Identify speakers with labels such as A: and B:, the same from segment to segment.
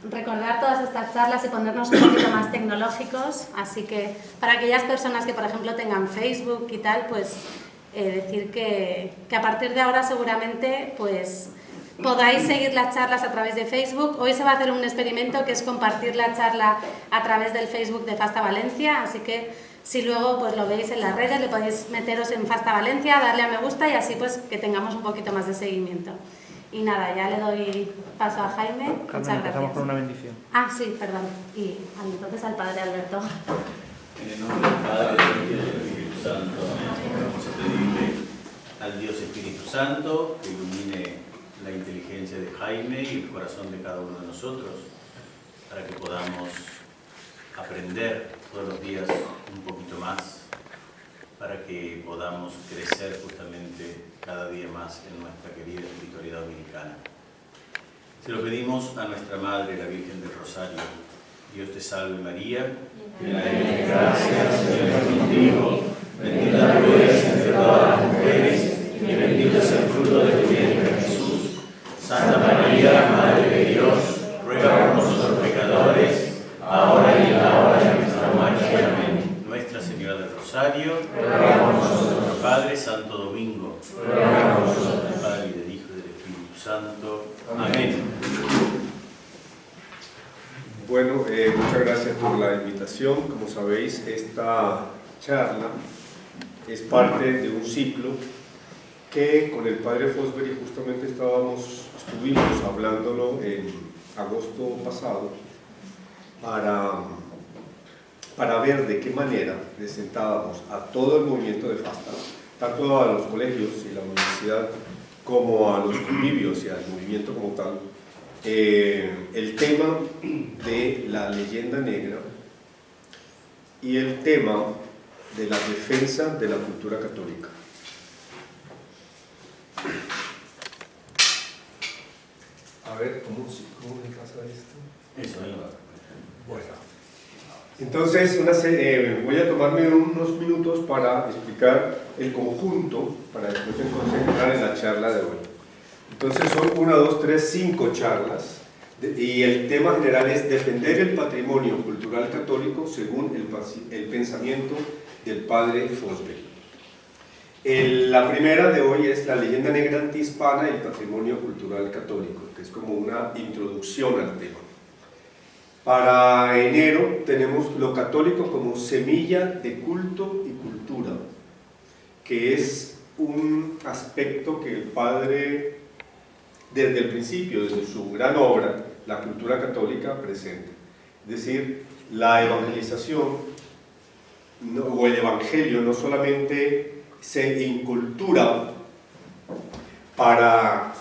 A: recordar todas estas charlas y ponernos un poquito más tecnológicos, así que para aquellas personas que por ejemplo tengan Facebook y tal, pues decir que a partir de ahora seguramente pues podáis seguir las charlas a través de Facebook. Hoy se va a hacer un experimento que es compartir la charla a través del Facebook de Fasta Valencia, así que si luego pues lo veis en las redes, le podéis meteros en Fasta Valencia, darle a me gusta y así pues que tengamos un poquito más de seguimiento. Y nada, ya le doy paso a Jaime.
B: Carmen,
A: muchas gracias.
B: empezamos con una bendición.
A: Ah, sí, perdón. Y entonces al Padre Alberto.
C: En el nombre del Padre, del Hijo y del Espíritu Santo, vamos a pedirle al Dios Espíritu Santo que ilumine la inteligencia de Jaime y el corazón de cada uno de nosotros para que podamos aprender todos los días un poquito más, para que podamos crecer justamente cada día más en nuestra querida espiritualidad dominicana. Se lo pedimos a nuestra Madre, la Virgen del Rosario. Dios te salve María, llena eres de gracia, el Señor es contigo, bendita tú eres entre todas las mujeres, y bendito es el fruto de tu vientre Jesús. Santa María, Madre de Dios, ruega por nosotros pecadores, ahora y en la hora de nuestra muerte. Amén. Nuestra Señora del Rosario, ruega por nosotros. Padre Santo Domingo, ruega por nosotros. Del Padre y del Hijo y del Espíritu Santo. Amén.
D: Bueno, muchas gracias por la invitación. Como sabéis, esta charla es parte de un ciclo que con el Padre Fosbury justamente estuvimos hablándolo en agosto pasado para ver de qué manera presentábamos a todo el movimiento de Fasta, tanto a los colegios y la universidad como a los convivios y al movimiento como tal, el tema de la leyenda negra y el tema de la defensa de la cultura católica. A ver, ¿cómo me pasa esto?
C: Eso ahí.
D: Bueno, entonces voy a tomarme unos minutos para explicar el conjunto, para después concentrar en la charla de hoy. Entonces son 1, 2, 3, 5 charlas y el tema general es defender el patrimonio cultural católico según el pensamiento del Padre Fosbury. La primera de hoy es la leyenda negra antihispana y el patrimonio cultural católico, que es como una introducción al tema. Para enero tenemos lo católico como semilla de culto y cultura, que es un aspecto que el Padre desde el principio, desde su gran obra, la cultura católica, presenta. Es decir, la evangelización o el evangelio no solamente se incultura para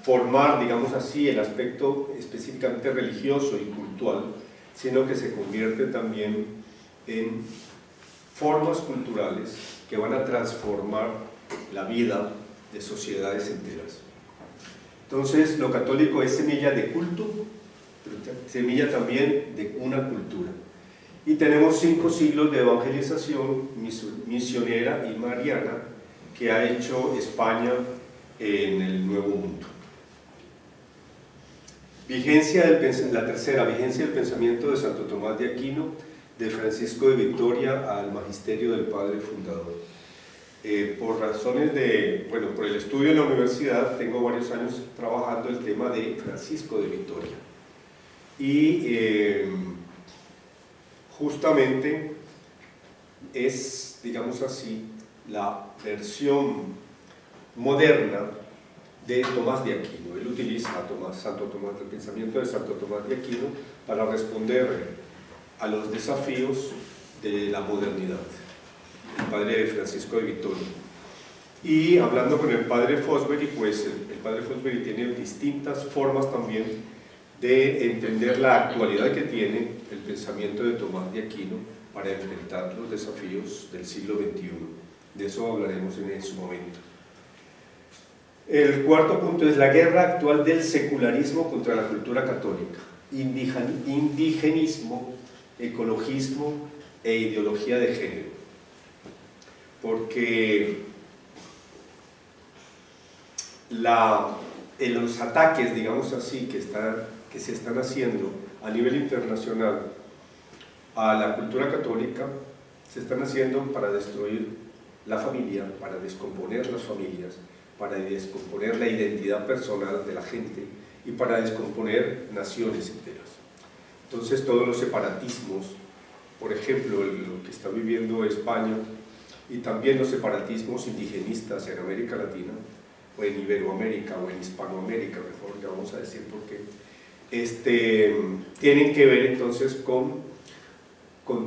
D: formar, digamos así, el aspecto específicamente religioso y cultural, sino que se convierte también en formas culturales que van a transformar la vida de sociedades enteras. Entonces, lo católico es semilla de culto, pero semilla también de una cultura. Y tenemos 5 siglos de evangelización misionera y mariana que ha hecho España en el Nuevo Mundo. La tercera, vigencia del pensamiento de Santo Tomás de Aquino, de Francisco de Vitoria al magisterio del Padre Fundador. Por razones por el estudio en la universidad, tengo varios años trabajando el tema de Francisco de Vitoria. Y justamente es, digamos así, la versión moderna de Tomás de Aquino. Él utiliza el pensamiento de Santo Tomás de Aquino para responder a los desafíos de la modernidad, el padre Francisco de Vitoria. Y hablando con el padre Fosbury, pues el padre Fosbury tiene distintas formas también de entender la actualidad que tiene el pensamiento de Tomás de Aquino para enfrentar los desafíos del siglo XXI. De eso hablaremos en su momento. El cuarto punto es la guerra actual del secularismo contra la cultura católica, indigenismo, ecologismo e ideología de género. Porque los ataques, digamos así, que se están haciendo a nivel internacional a la cultura católica, se están haciendo para destruir la familia, para descomponer las familias, para descomponer la identidad personal de la gente y para descomponer naciones enteras. Entonces todos los separatismos, por ejemplo, lo que está viviendo España, y también los separatismos indigenistas en América Latina, o en Iberoamérica, o en Hispanoamérica, mejor le vamos a decir, porque tienen que ver entonces con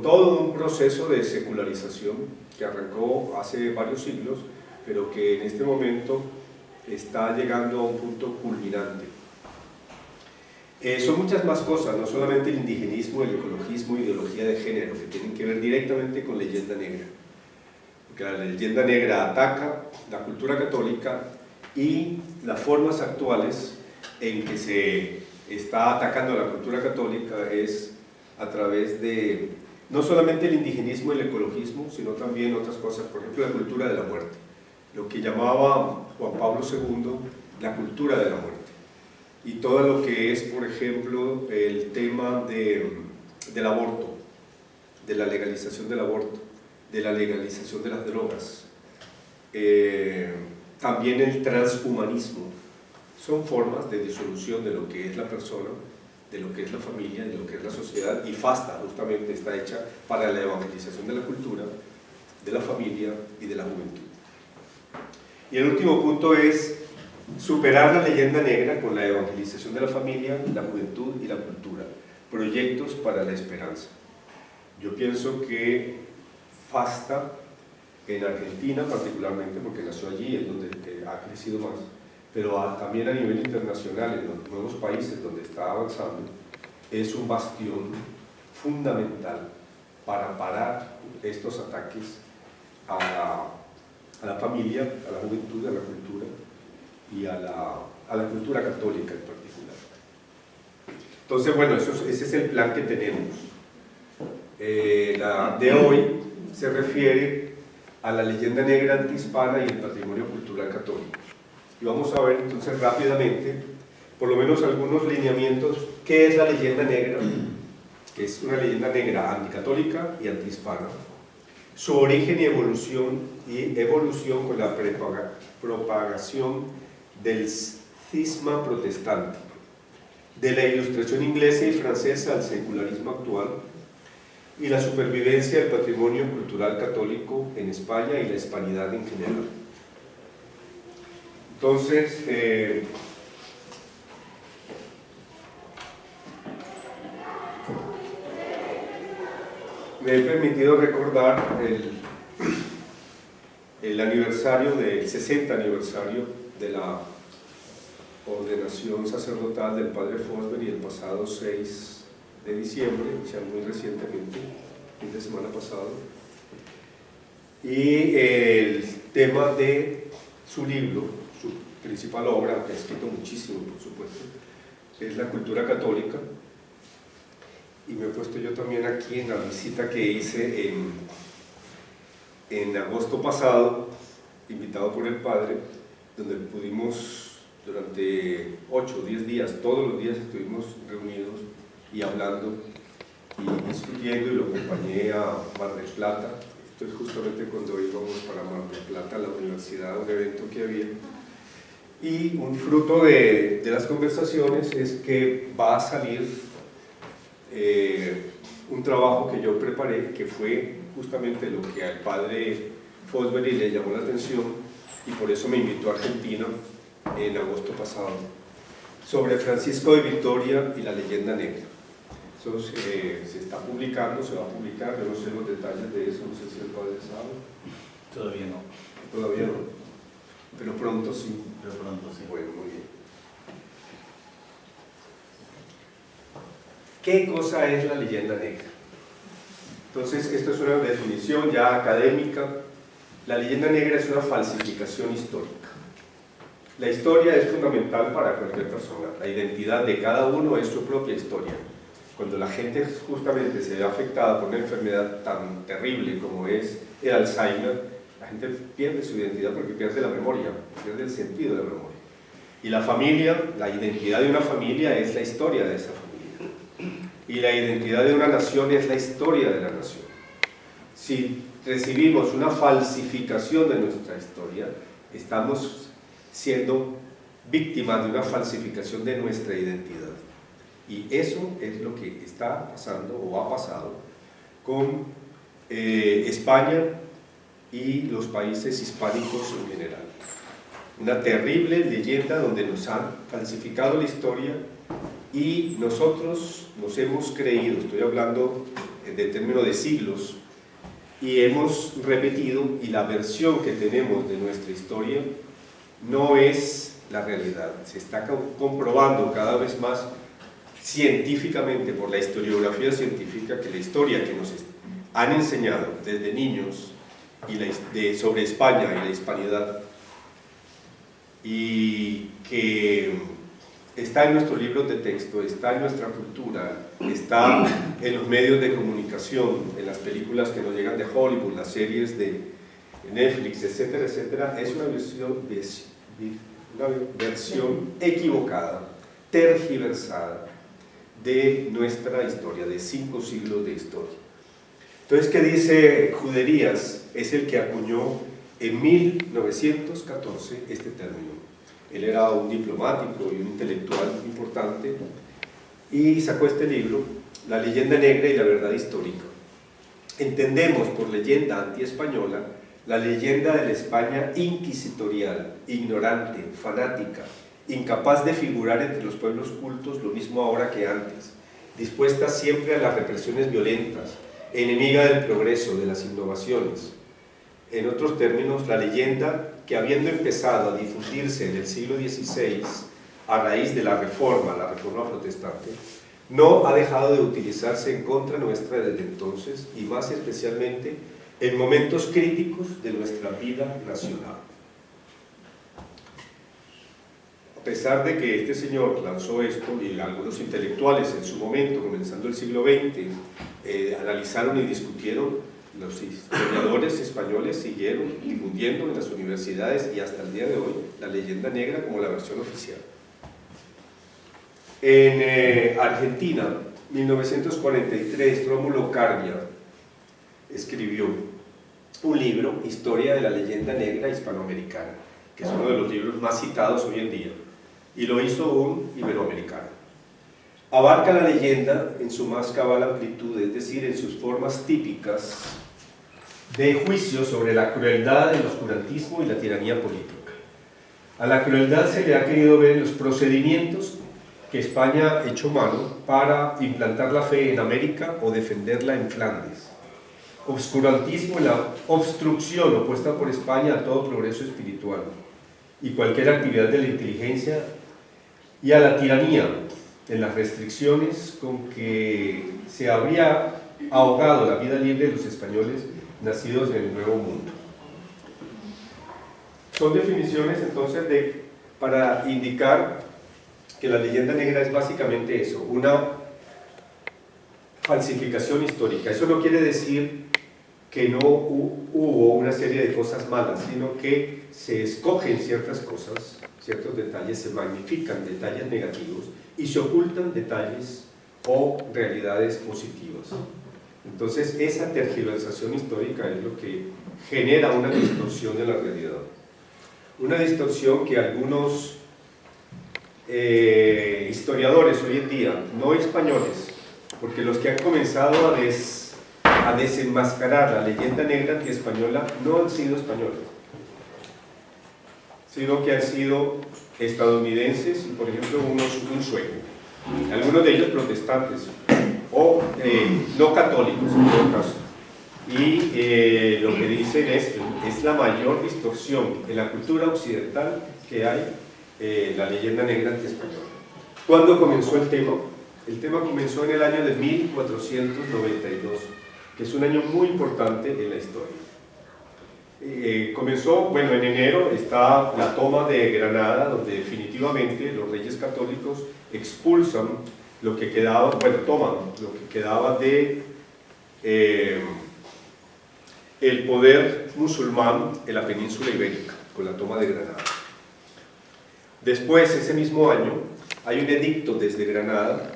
D: todo un proceso de secularización que arrancó hace varios siglos, pero que en este momento está llegando a un punto culminante. Son muchas más cosas, no solamente el indigenismo, el ecologismo, ideología de género, que tienen que ver directamente con leyenda negra. Porque la leyenda negra ataca la cultura católica y las formas actuales en que se está atacando la cultura católica es a través de no solamente el indigenismo y el ecologismo, sino también otras cosas, por ejemplo la cultura de la muerte, lo que llamaba Juan Pablo II la cultura de la muerte, y todo lo que es, por ejemplo, el tema del aborto, de la legalización del aborto, de la legalización de las drogas, también el transhumanismo, son formas de disolución de lo que es la persona, de lo que es la familia, de lo que es la sociedad, y FASTA justamente está hecha para la evangelización de la cultura, de la familia y de la juventud. Y el último punto es superar la leyenda negra con la evangelización de la familia, la juventud y la cultura, proyectos para la esperanza. Yo pienso que FASTA, en Argentina particularmente, porque nació allí, es donde ha crecido más, pero también a nivel internacional, en los nuevos países donde está avanzando, es un bastión fundamental para parar estos ataques a la familia, a la juventud, a la cultura y a la cultura católica en particular. Entonces, bueno, ese es el plan que tenemos. La de hoy se refiere a la leyenda negra antihispana y el patrimonio cultural católico. Y vamos a ver entonces rápidamente, por lo menos algunos lineamientos, qué es la leyenda negra, que es una leyenda negra anticatólica y antihispana, su origen y evolución con la propagación del cisma protestante, de la ilustración inglesa y francesa al secularismo actual, y la supervivencia del patrimonio cultural católico en España y la hispanidad en general. Entonces, me he permitido recordar el aniversario del 60 aniversario de la ordenación sacerdotal del padre Fosbury el pasado 6 de diciembre, o sea, muy recientemente, fin de semana pasado, y el tema de su libro, su principal obra, que ha escrito muchísimo, por supuesto, es La cultura católica, y me he puesto yo también aquí en la visita que hice en agosto pasado, invitado por el padre, donde pudimos durante 8 o 10 días, todos los días estuvimos reunidos y hablando y discutiendo, y lo acompañé a Mar del Plata. Esto es justamente cuando íbamos para Mar del Plata, a la universidad, un evento que había. Y un fruto de las conversaciones es que va a salir un trabajo que yo preparé, que fue justamente lo que al padre Fosbury le llamó la atención, y por eso me invitó a Argentina en agosto pasado, sobre Francisco de Vitoria y la leyenda negra. Eso se está publicando, se va a publicar, yo no sé los detalles de eso, no sé si el padre sabe.
C: Todavía no.
D: Todavía no, pero pronto sí.
C: Pero pronto sí.
D: Bueno, muy bien. ¿Qué cosa es la leyenda negra? Entonces, esto es una definición ya académica. La leyenda negra es una falsificación histórica. La historia es fundamental para cualquier persona. La identidad de cada uno es su propia historia. Cuando la gente justamente se ve afectada por una enfermedad tan terrible como es el Alzheimer, la gente pierde su identidad porque pierde la memoria, pierde el sentido de la memoria. Y la familia, la identidad de una familia es la historia de esa familia. Y la identidad de una nación es la historia de la nación. Si recibimos una falsificación de nuestra historia, estamos siendo víctimas de una falsificación de nuestra identidad. Y eso es lo que está pasando o ha pasado con España y los países hispánicos en general. Una terrible leyenda donde nos han falsificado la historia y nosotros nos hemos creído, estoy hablando de términos de siglos, y hemos repetido, y la versión que tenemos de nuestra historia no es la realidad. Se está comprobando cada vez más científicamente, por la historiografía científica, que la historia que nos han enseñado desde niños sobre España y la hispanidad, y que está en nuestros libros de texto, está en nuestra cultura, está en los medios de comunicación, en las películas que nos llegan de Hollywood, las series de Netflix, etcétera, etcétera, es una versión equivocada, tergiversada de nuestra historia, de 5 siglos de historia. Entonces, ¿qué dice Juderías? Es el que acuñó en 1914 este término. Él era un diplomático y un intelectual importante y sacó este libro, La leyenda negra y la verdad histórica. Entendemos por leyenda antiespañola la leyenda de la España inquisitorial, ignorante, fanática, incapaz de figurar entre los pueblos cultos lo mismo ahora que antes, dispuesta siempre a las represiones violentas, enemiga del progreso, de las innovaciones. En otros términos, la leyenda que, habiendo empezado a difundirse en el siglo XVI a raíz de la reforma protestante, no ha dejado de utilizarse en contra nuestra desde entonces, y más especialmente en momentos críticos de nuestra vida nacional. A pesar de que este señor lanzó esto, y algunos intelectuales en su momento, comenzando el siglo XX, analizaron y discutieron, los historiadores españoles siguieron difundiendo en las universidades y hasta el día de hoy la leyenda negra como la versión oficial. En Argentina, 1943, Rómulo Cardia escribió un libro, Historia de la leyenda negra hispanoamericana, que es uno de los libros más citados hoy en día, y lo hizo un iberoamericano. Abarca la leyenda en su más cabal amplitud, es decir, en sus formas típicas de juicio sobre la crueldad, el oscurantismo y la tiranía política. A la crueldad se le ha querido ver en los procedimientos que España echó mano para implantar la fe en América o defenderla en Flandes. Obscurantismo en la obstrucción opuesta por España a todo progreso espiritual y cualquier actividad de la inteligencia, y a la tiranía en las restricciones con que se habría ahogado la vida libre de los españoles nacidos en el Nuevo Mundo. Son definiciones entonces para indicar que la leyenda negra es básicamente eso, una falsificación histórica. Eso no quiere decir que no hubo una serie de cosas malas, sino que se escogen ciertas cosas, ciertos detalles, se magnifican detalles negativos y se ocultan detalles o realidades positivas. Entonces, esa tergiversación histórica es lo que genera una distorsión de la realidad. Una distorsión que algunos historiadores hoy en día, no españoles, porque los que han comenzado a desenmascarar la leyenda negra antiespañola no han sido españoles, sino que han sido estadounidenses y, por ejemplo, un sueco, algunos de ellos protestantes o no católicos en todo caso. Y lo que dicen es la mayor distorsión en la cultura occidental que hay, la leyenda negra antiespañola. ¿Cuándo comenzó el tema? El tema comenzó en el año de 1492, que es un año muy importante en la historia. Comenzó, bueno, en enero está la toma de Granada, donde definitivamente los reyes católicos expulsan lo que quedaba, bueno, toman lo que quedaba de el poder musulmán en la península ibérica, con la toma de Granada. Después, ese mismo año, hay un edicto desde Granada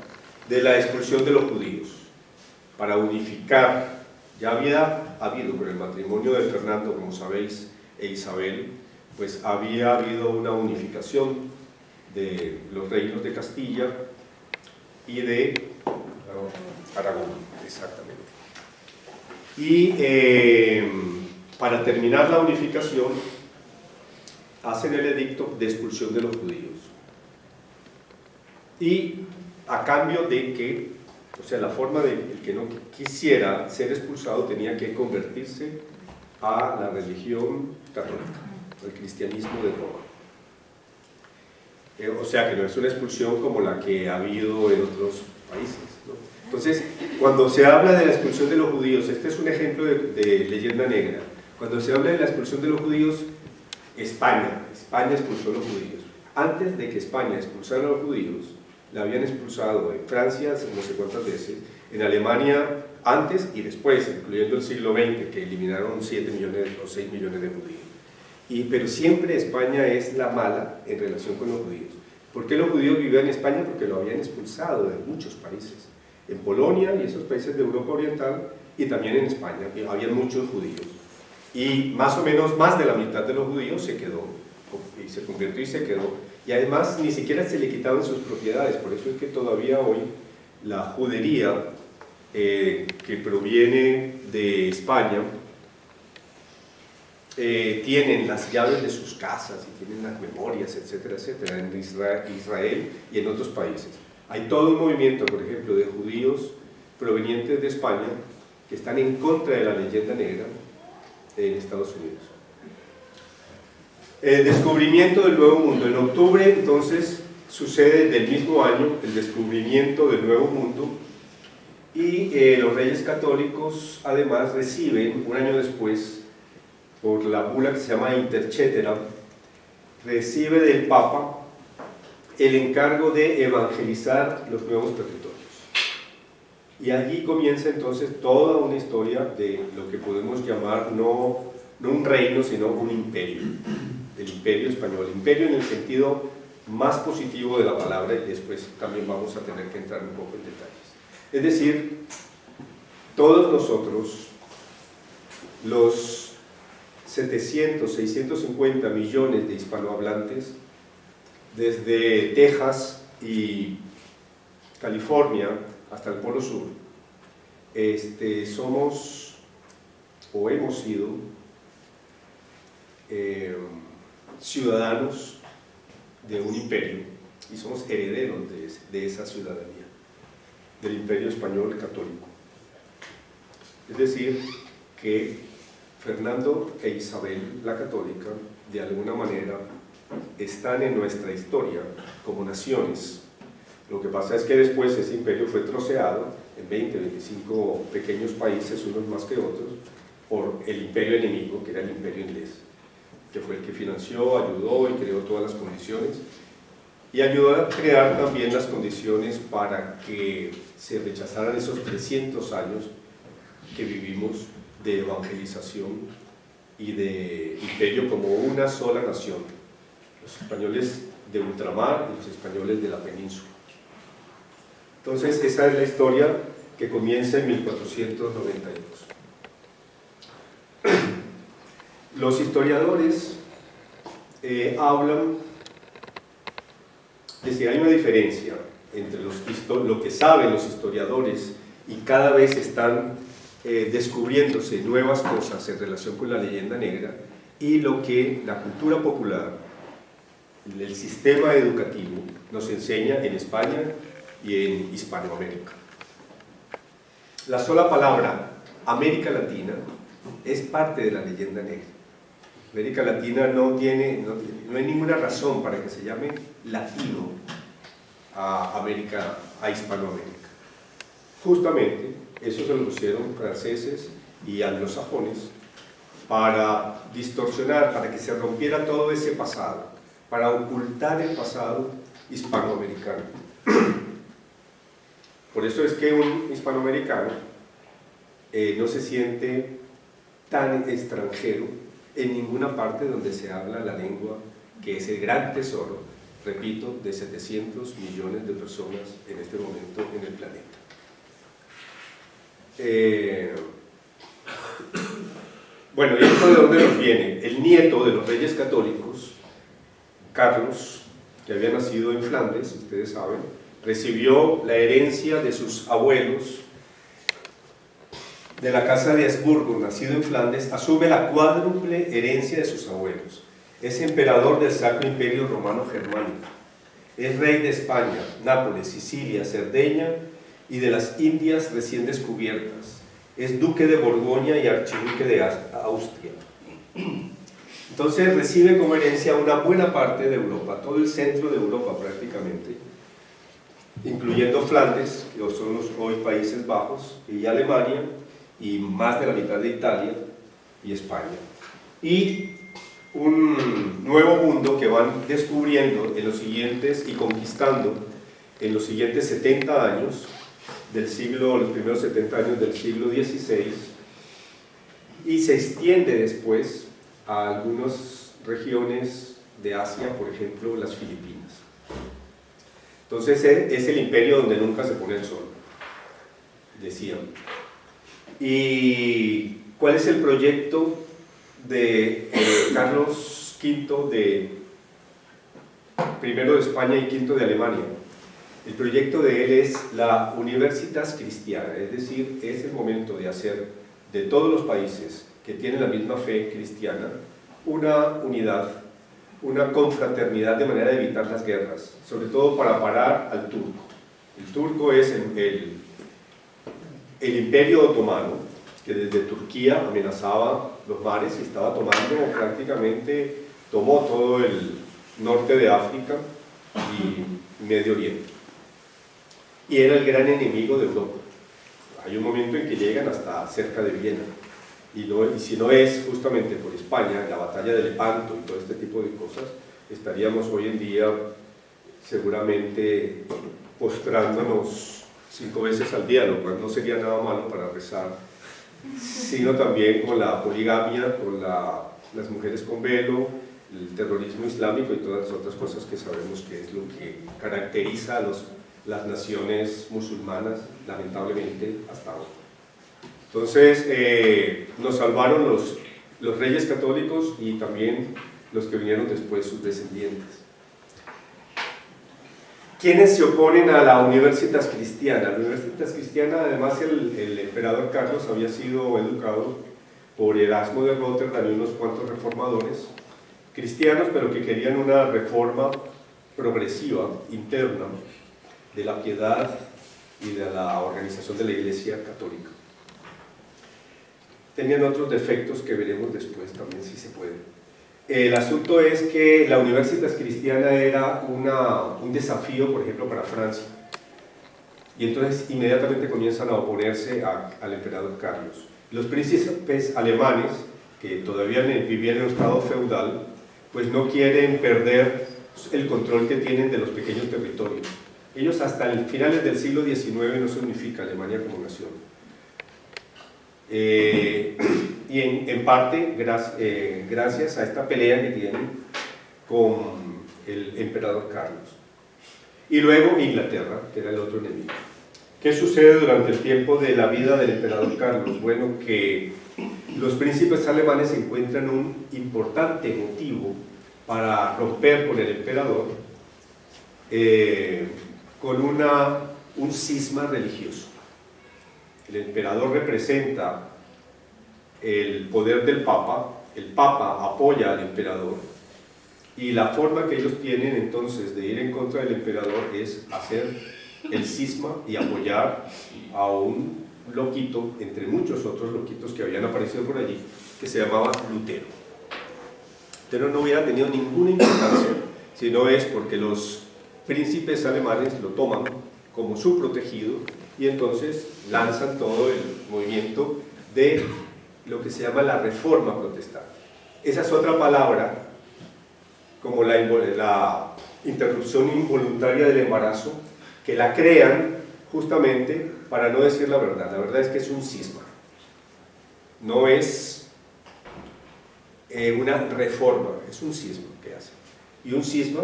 D: de la expulsión de los judíos para unificar. Ya había habido con el matrimonio de Fernando, como sabéis, e Isabel, pues había habido una unificación de los reinos de Castilla y de Aragón, exactamente. Y para terminar la unificación, hacen el edicto de expulsión de los judíos. Y a cambio de que, o sea, la forma de el que no quisiera ser expulsado tenía que convertirse a la religión católica, al cristianismo de Roma. O sea, que no es una expulsión como la que ha habido en otros países, ¿no? Entonces, cuando se habla de la expulsión de los judíos, este es un ejemplo de leyenda negra. Cuando se habla de la expulsión de los judíos, España expulsó a los judíos. Antes de que España expulsara a los judíos, la habían expulsado en Francia no sé cuántas veces, en Alemania antes y después, incluyendo el siglo XX, que eliminaron 7 millones o 6 millones de judíos. Pero siempre España es la mala en relación con los judíos. ¿Por qué los judíos vivían en España? Porque lo habían expulsado de muchos países. En Polonia y esos países de Europa Oriental, y también en España, había muchos judíos. Y más o menos más de la mitad de los judíos se quedó, y se convirtió y se quedó. Y además ni siquiera se le quitaban sus propiedades, por eso es que todavía hoy la judería que proviene de España tienen las llaves de sus casas y tienen las memorias, etcétera, etcétera, en Israel y en otros países. Hay todo un movimiento, por ejemplo, de judíos provenientes de España que están en contra de la leyenda negra en Estados Unidos. El descubrimiento del Nuevo Mundo. En octubre, entonces, sucede del mismo año el descubrimiento del Nuevo Mundo y los Reyes Católicos, además, reciben, un año después, por la bula que se llama Intercetera, recibe del Papa el encargo de evangelizar los nuevos territorios. Y allí comienza entonces toda una historia de lo que podemos llamar no un reino, sino un imperio. El imperio español, imperio en el sentido más positivo de la palabra, y después también vamos a tener que entrar un poco en detalles. Es decir, todos nosotros, los 700, 650 millones de hispanohablantes, desde Texas y California hasta el Polo Sur, somos o hemos sido ciudadanos de un imperio y somos herederos de esa ciudadanía, del imperio español católico. Es decir, que Fernando e Isabel la católica, de alguna manera, están en nuestra historia como naciones. Lo que pasa es que después ese imperio fue troceado en 20, 25 pequeños países, unos más que otros, por el imperio enemigo, que era el imperio inglés, que fue el que financió, ayudó y creó todas las condiciones, y ayudó a crear también las condiciones para que se rechazaran esos 300 años que vivimos de evangelización y de imperio como una sola nación, los españoles de ultramar y los españoles de la península. Entonces esa es la historia que comienza en 1492. Los historiadores hablan de si hay una diferencia entre lo que saben los historiadores y cada vez están descubriéndose nuevas cosas en relación con la leyenda negra, y lo que la cultura popular, el sistema educativo, nos enseña en España y en Hispanoamérica. La sola palabra América Latina es parte de la leyenda negra. América Latina no hay ninguna razón para que se llame latino a Hispanoamérica. Justamente eso se lo pusieron franceses y anglosajones para distorsionar, para que se rompiera todo ese pasado, para ocultar el pasado hispanoamericano. Por eso es que un hispanoamericano no se siente tan extranjero en ninguna parte donde se habla la lengua, que es el gran tesoro repito, de 700 millones de personas en este momento en el planeta. Bueno, ¿y esto de dónde nos viene? El nieto de los reyes católicos, Carlos, que había nacido en Flandes, ustedes saben, recibió la herencia de sus abuelos de la casa de Habsburgo, nacido en Flandes, asume la cuádruple herencia de sus abuelos. Es emperador del Sacro Imperio Romano Germánico. Es rey de España, Nápoles, Sicilia, Cerdeña y de las Indias recién descubiertas. Es duque de Borgoña y archiduque de Austria. Entonces recibe como herencia una buena parte de Europa, todo el centro de Europa prácticamente, incluyendo Flandes, que son los hoy Países Bajos, y Alemania, y más de la mitad de Italia y España. Y un nuevo mundo que van descubriendo en los siguientes y conquistando en los siguientes 70 años del siglo, los primeros 70 años del siglo XVI, y se extiende después a algunas regiones de Asia, por ejemplo las Filipinas. Entonces es el imperio donde nunca se pone el sol, decían. ¿Y cuál es el proyecto de Carlos V, primero de España y quinto de Alemania? El proyecto de él es la Universitas Christiana, es decir, es el momento de hacer de todos los países que tienen la misma fe cristiana una unidad, una confraternidad de manera de evitar las guerras, sobre todo para parar al turco. El turco es el imperio otomano, que desde Turquía amenazaba los mares y estaba tomando prácticamente, tomó todo el norte de África y Medio Oriente. Y era el gran enemigo de Europa. Hay un momento en que llegan hasta cerca de Viena. Y si no es justamente por España, la batalla de Lepanto y todo este tipo de cosas, estaríamos hoy en día seguramente postrándonos 5 veces al día, lo cual no sería nada malo para rezar, sino también con la poligamia, con las mujeres con velo, el terrorismo islámico y todas las otras cosas que sabemos que es lo que caracteriza a las naciones musulmanas, lamentablemente, hasta ahora. Entonces, nos salvaron los reyes católicos y también los que vinieron después, sus descendientes. ¿Quiénes se oponen a la Universitas Christiana? La Universitas Christiana, además, el emperador Carlos había sido educado por Erasmo de Róterdam y unos cuantos reformadores cristianos, pero que querían una reforma progresiva, interna, de la piedad y de la organización de la Iglesia Católica. Tenían otros defectos que veremos después también si se puede. El asunto es que la Universitas Christiana era un desafío, por ejemplo, para Francia. Y entonces inmediatamente comienzan a oponerse al emperador Carlos. Los príncipes alemanes, que todavía vivían en un estado feudal, pues no quieren perder el control que tienen de los pequeños territorios. Ellos hasta finales del siglo XIX no se unifica Alemania como nación. Y en parte gracias a esta pelea que tienen con el emperador Carlos. Y luego Inglaterra, que era el otro enemigo. ¿Qué sucede durante el tiempo de la vida del emperador Carlos? Bueno, que los príncipes alemanes encuentran un importante motivo para romper con el emperador con un cisma religioso. El emperador representa el poder del Papa, el Papa apoya al emperador, y la forma que ellos tienen entonces de ir en contra del emperador es hacer el cisma y apoyar a un loquito, entre muchos otros loquitos que habían aparecido por allí, que se llamaba Lutero. Lutero no hubiera tenido ninguna importancia si no es porque los príncipes alemanes lo toman como su protegido y entonces lanzan todo el movimiento de lo que se llama la Reforma Protestante. Esa es otra palabra, como la interrupción involuntaria del embarazo, que la crean justamente para no decir la verdad. La verdad es que es un cisma, no es una reforma, es un cisma que hace. Y un cisma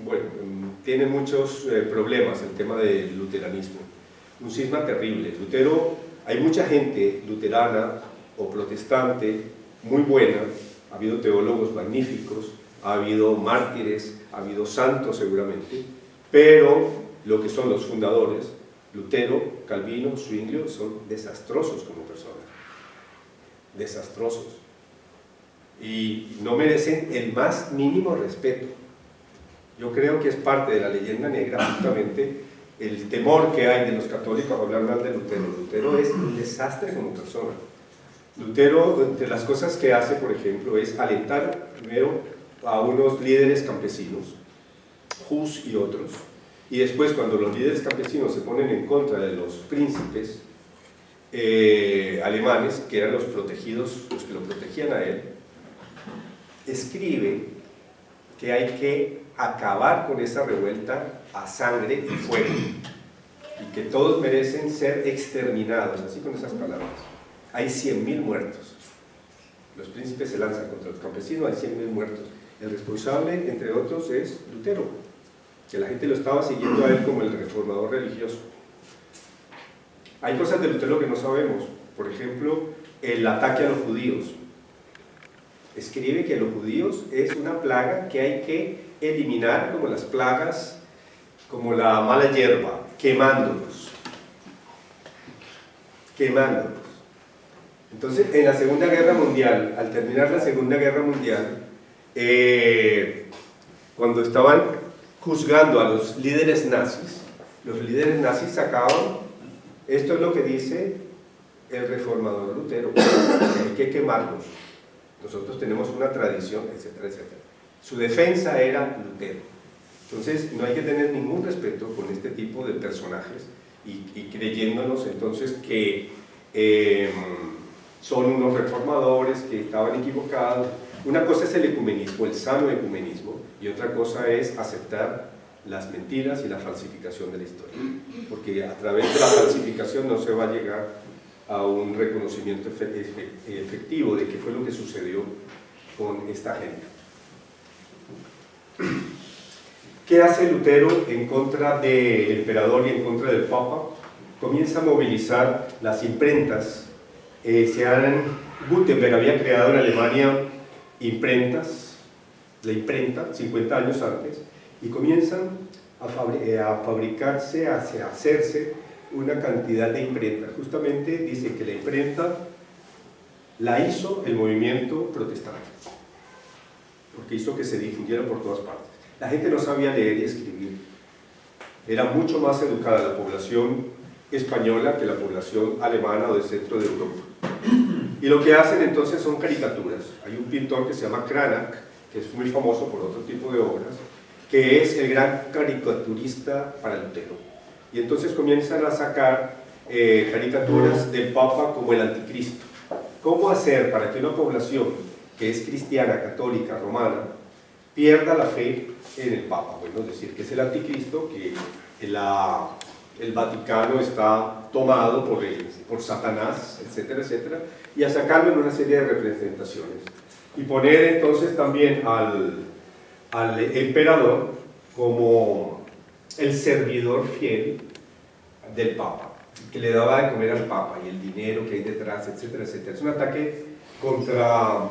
D: bueno, tiene muchos problemas el tema del luteranismo. Un cisma terrible. Lutero, hay mucha gente luterana o protestante muy buena, ha habido teólogos magníficos, ha habido mártires, ha habido santos seguramente, pero lo que son los fundadores, Lutero, Calvino, Zwinglio, son desastrosos como personas. Desastrosos. Y no merecen el más mínimo respeto. Yo creo que es parte de la leyenda negra justamente el temor que hay de los católicos a hablar mal de Lutero. Lutero es un desastre como persona. Lutero, entre las cosas que hace, por ejemplo, es alentar primero a unos líderes campesinos, Hus y otros, y después cuando los líderes campesinos se ponen en contra de los príncipes alemanes, que eran los protegidos, los que lo protegían a él, escribe que hay que acabar con esa revuelta a sangre y fuego, y que todos merecen ser exterminados, así con esas palabras. Hay 100.000 muertos. Los príncipes se lanzan contra los campesinos, hay 100.000 muertos. El responsable, entre otros, es Lutero, que la gente lo estaba siguiendo a él como el reformador religioso. Hay cosas de Lutero que no sabemos. Por ejemplo, el ataque a los judíos. Escribe que los judíos es una plaga que hay que eliminar, como las plagas, como la mala hierba, quemándolos. Quemándolos. Entonces, en la Segunda Guerra Mundial, al terminar la Segunda Guerra Mundial, cuando estaban juzgando a los líderes nazis sacaban, esto es lo que dice el reformador Lutero, que hay que quemarlos. Nosotros tenemos una tradición, etcétera, etcétera. Su defensa era Lutero. Entonces, no hay que tener ningún respeto con este tipo de personajes y creyéndonos entonces que son unos reformadores que estaban equivocados. Una cosa es el ecumenismo, el sano ecumenismo, y otra cosa es aceptar las mentiras y la falsificación de la historia, porque a través de la falsificación no se va a llegar a un reconocimiento efectivo de qué fue lo que sucedió con esta gente. ¿Qué hace Lutero en contra del emperador y en contra del papa? Comienza a movilizar las imprentas. Gutenberg había creado en Alemania imprentas, la imprenta, 50 años antes, y comienzan a fabricarse, a hacerse una cantidad de imprentas. Justamente dice que la imprenta la hizo el movimiento protestante, porque hizo que se difundiera por todas partes. La gente no sabía leer y escribir. Era mucho más educada la población española que la población alemana o del centro de Europa. Y lo que hacen entonces son caricaturas. Hay un pintor que se llama Cranach, que es muy famoso por otro tipo de obras, que es el gran caricaturista para Lutero. Y entonces comienzan a sacar caricaturas del Papa como el anticristo. ¿Cómo hacer para que una población que es cristiana, católica, romana, pierda la fe en el Papa? Bueno, es decir, que es el anticristo, que el Vaticano está tomado por Satanás, etcétera, etcétera, y a sacarlo en una serie de representaciones. Y poner entonces también al emperador como el servidor fiel del Papa, que le daba de comer al Papa, y el dinero que hay detrás, etcétera, etcétera. Es un ataque contra...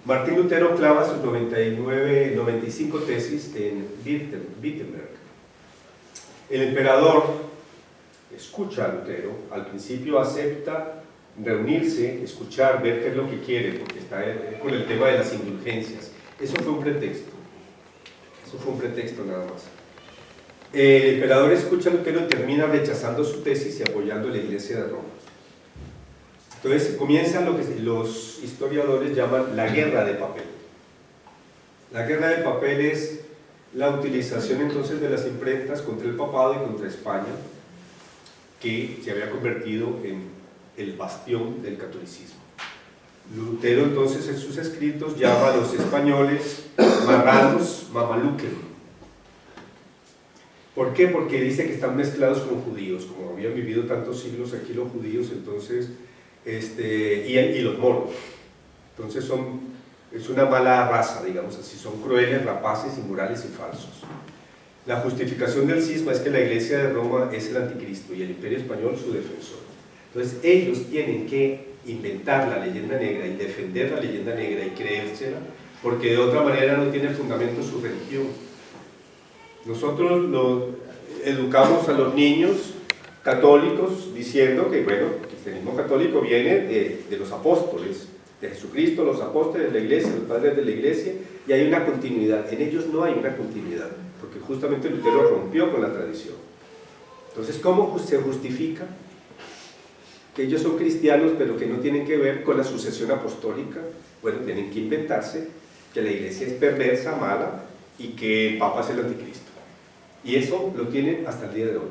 D: Martín Lutero clava sus 95 tesis en Wittenberg. El emperador escucha a Lutero, al principio acepta reunirse, escuchar, ver qué es lo que quiere, porque está con el tema de las indulgencias. Eso fue un pretexto nada más. El emperador escucha a Lutero y termina rechazando su tesis y apoyando a la Iglesia de Roma. Entonces comienza lo que los historiadores llaman la guerra de papel. La guerra de papel es la utilización entonces de las imprentas contra el papado y contra España, que se había convertido en el bastión del catolicismo. Lutero entonces en sus escritos llama a los españoles marranos, mamaluken. ¿Por qué? Porque dice que están mezclados con judíos, como habían vivido tantos siglos aquí los judíos, entonces, y los moros. Entonces son es una mala raza, digamos así, son crueles, rapaces, inmorales y falsos. La justificación del cisma es que la Iglesia de Roma es el anticristo y el Imperio Español su defensor. Entonces ellos tienen que inventar la leyenda negra y defender la leyenda negra y creérsela, porque de otra manera no tiene fundamento su religión. Nosotros educamos a los niños católicos diciendo que, bueno, el cristianismo católico viene de los apóstoles, de Jesucristo, los apóstoles de la iglesia, los padres de la iglesia, y hay una continuidad. En ellos no hay una continuidad, porque justamente Lutero rompió con la tradición. Entonces, ¿cómo se justifica que ellos son cristianos pero que no tienen que ver con la sucesión apostólica? Bueno, tienen que inventarse que la iglesia es perversa, mala, y que el Papa es el anticristo. Y eso lo tienen hasta el día de hoy.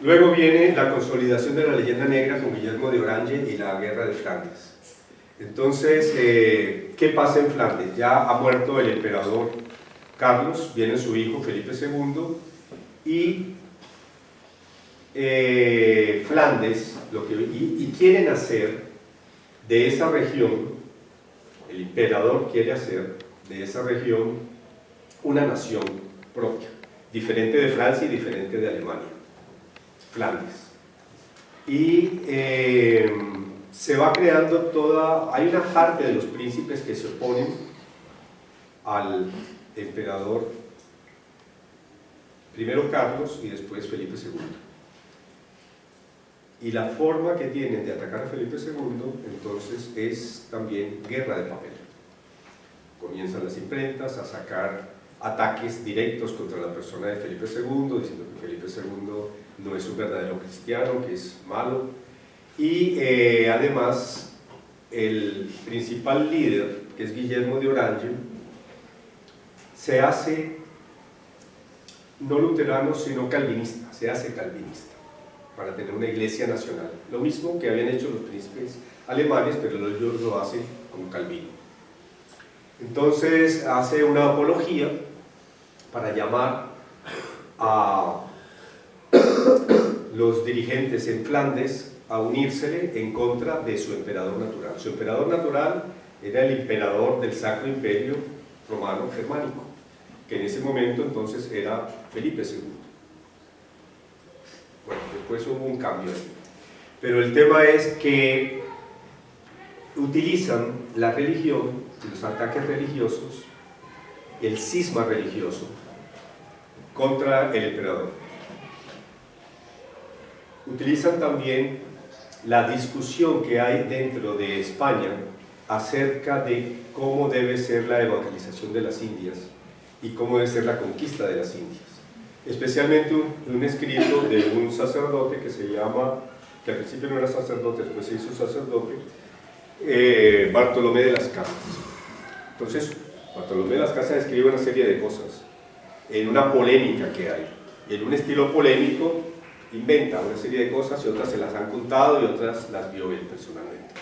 D: Luego viene la consolidación de la leyenda negra con Guillermo de Orange y la guerra de Flandes. Entonces, ¿qué pasa en Flandes? Ya ha muerto el emperador Carlos, viene su hijo Felipe II, y Flandes, y quieren hacer de esa región, el emperador quiere hacer de esa región una nación propia, diferente de Francia y diferente de Alemania, Flandes. Y se va creando hay una parte de los príncipes que se oponen al emperador, primero Carlos y después Felipe II. Y la forma que tienen de atacar a Felipe II, entonces, es también guerra de papel. Comienzan las imprentas a sacar ataques directos contra la persona de Felipe II, diciendo que Felipe II no es un verdadero cristiano, que es malo. Y además, el principal líder, que es Guillermo de Orange, se hace no luterano, sino calvinista, se hace calvinista, para tener una iglesia nacional. Lo mismo que habían hecho los príncipes alemanes, pero ellos lo hacen con Calvino. Entonces hace una apología para llamar a los dirigentes en Flandes a unírsele en contra de su emperador natural. Su emperador natural era el emperador del Sacro Imperio Romano Germánico, que en ese momento entonces era Felipe II. Bueno, después hubo un cambio ahí. Pero el tema es que utilizan la religión, los ataques religiosos, el cisma religioso, contra el emperador. Utilizan también la discusión que hay dentro de España acerca de cómo debe ser la evangelización de las Indias y cómo debe ser la conquista de las Indias. Especialmente un escrito de un sacerdote que se llama, que al principio no era sacerdote, después se hizo sacerdote, Bartolomé de las Casas. Entonces, Bartolomé de las Casas escribe una serie de cosas en una polémica que hay, y en un estilo polémico inventa una serie de cosas y otras se las han contado y otras las vio él personalmente.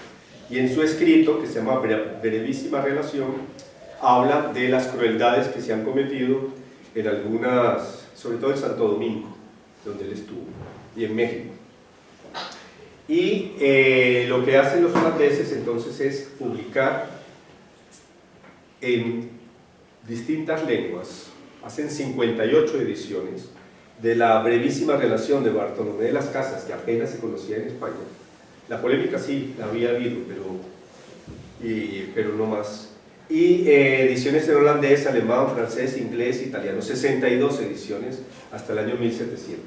D: Y en su escrito, que se llama Brevísima Relación, habla de las crueldades que se han cometido en algunas, sobre todo en Santo Domingo, donde él estuvo, y en México. Y lo que hacen los holandeses entonces es publicar en distintas lenguas, hacen 58 ediciones de la Brevísima Relación de Bartolomé de las Casas, que apenas se conocía en España. La polémica sí, la había habido, pero no más. Y ediciones en holandés, alemán, francés, inglés, italiano, 62 ediciones hasta el año 1700.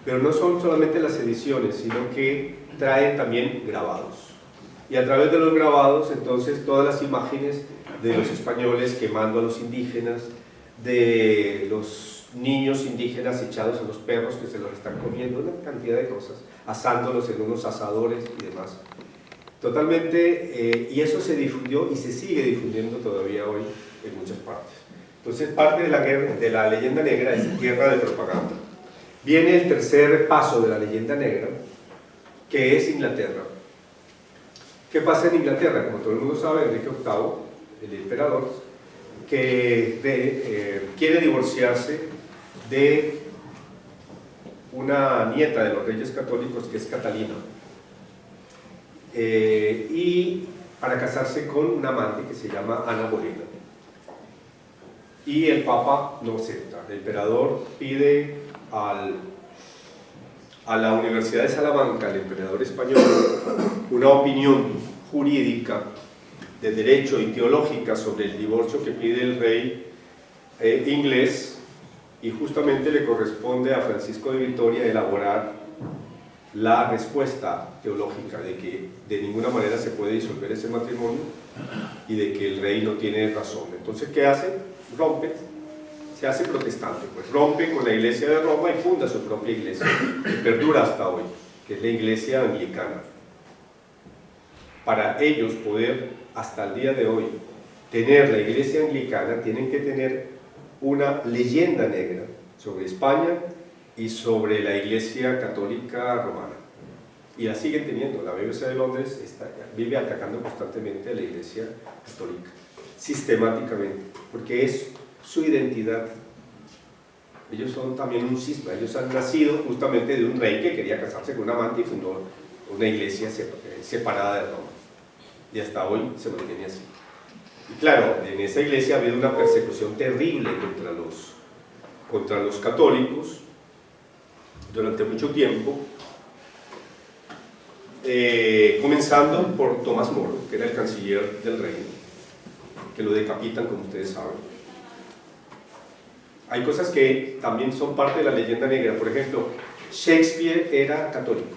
D: Pero no son solamente las ediciones, sino que traen también grabados. Y a través de los grabados, entonces, todas las imágenes de los españoles quemando a los indígenas, de los niños indígenas echados a los perros que se los están comiendo, una cantidad de cosas, asándolos en unos asadores y demás. Totalmente, y eso se difundió y se sigue difundiendo todavía hoy en muchas partes. Entonces, parte de la leyenda negra es guerra de propaganda. Viene el tercer paso de la leyenda negra, que es Inglaterra. ¿Qué pasa en Inglaterra? Como todo el mundo sabe, Enrique VIII, el emperador, que quiere divorciarse de una nieta de los reyes católicos, que es Catalina. y para casarse con un amante que se llama Ana Bolena. Y el Papa no acepta. El emperador pide a la Universidad de Salamanca, el emperador español, una opinión jurídica de derecho y teológica sobre el divorcio que pide el rey inglés, y justamente le corresponde a Francisco de Vitoria elaborar la respuesta teológica de que de ninguna manera se puede disolver ese matrimonio y de que el rey no tiene razón. Entonces, ¿qué hace? Rompe, se hace protestante, pues rompe con la Iglesia de Roma y funda su propia iglesia, que perdura hasta hoy, que es la Iglesia Anglicana. Para ellos poder, hasta el día de hoy, tener la Iglesia Anglicana, tienen que tener una leyenda negra sobre España y sobre la Iglesia Católica Romana. Y la siguen teniendo. La BBC de Londres vive atacando constantemente a la Iglesia Católica, sistemáticamente, porque es su identidad. Ellos son también un cisma. Ellos han nacido justamente de un rey que quería casarse con un amante y fundó una iglesia separada de Roma. Y hasta hoy se mantiene así. Y claro, en esa iglesia ha habido una persecución terrible contra los católicos durante mucho tiempo, comenzando por Tomás Moro, que era el canciller del reino, que lo decapitan, como ustedes saben. Hay cosas que también son parte de la leyenda negra. Por ejemplo, Shakespeare era católico,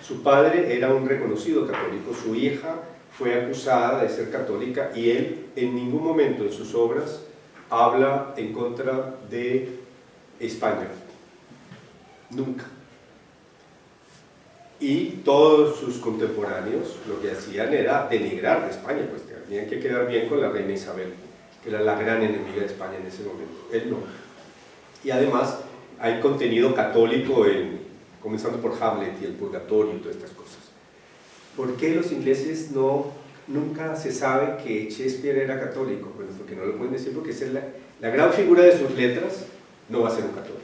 D: su padre era un reconocido católico, su hija fue acusada de ser católica y él en ningún momento en sus obras habla en contra de España, nunca. Y todos sus contemporáneos lo que hacían era denigrar de España, pues tenían que quedar bien con la reina Isabel, que era la gran enemiga de España en ese momento. Él no. Y además hay contenido católico, comenzando por Hamlet y el purgatorio y todas estas cosas. ¿Por qué los ingleses nunca se sabe que Shakespeare era católico? Bueno, porque no lo pueden decir, porque es la gran figura de sus letras no va a ser un católico.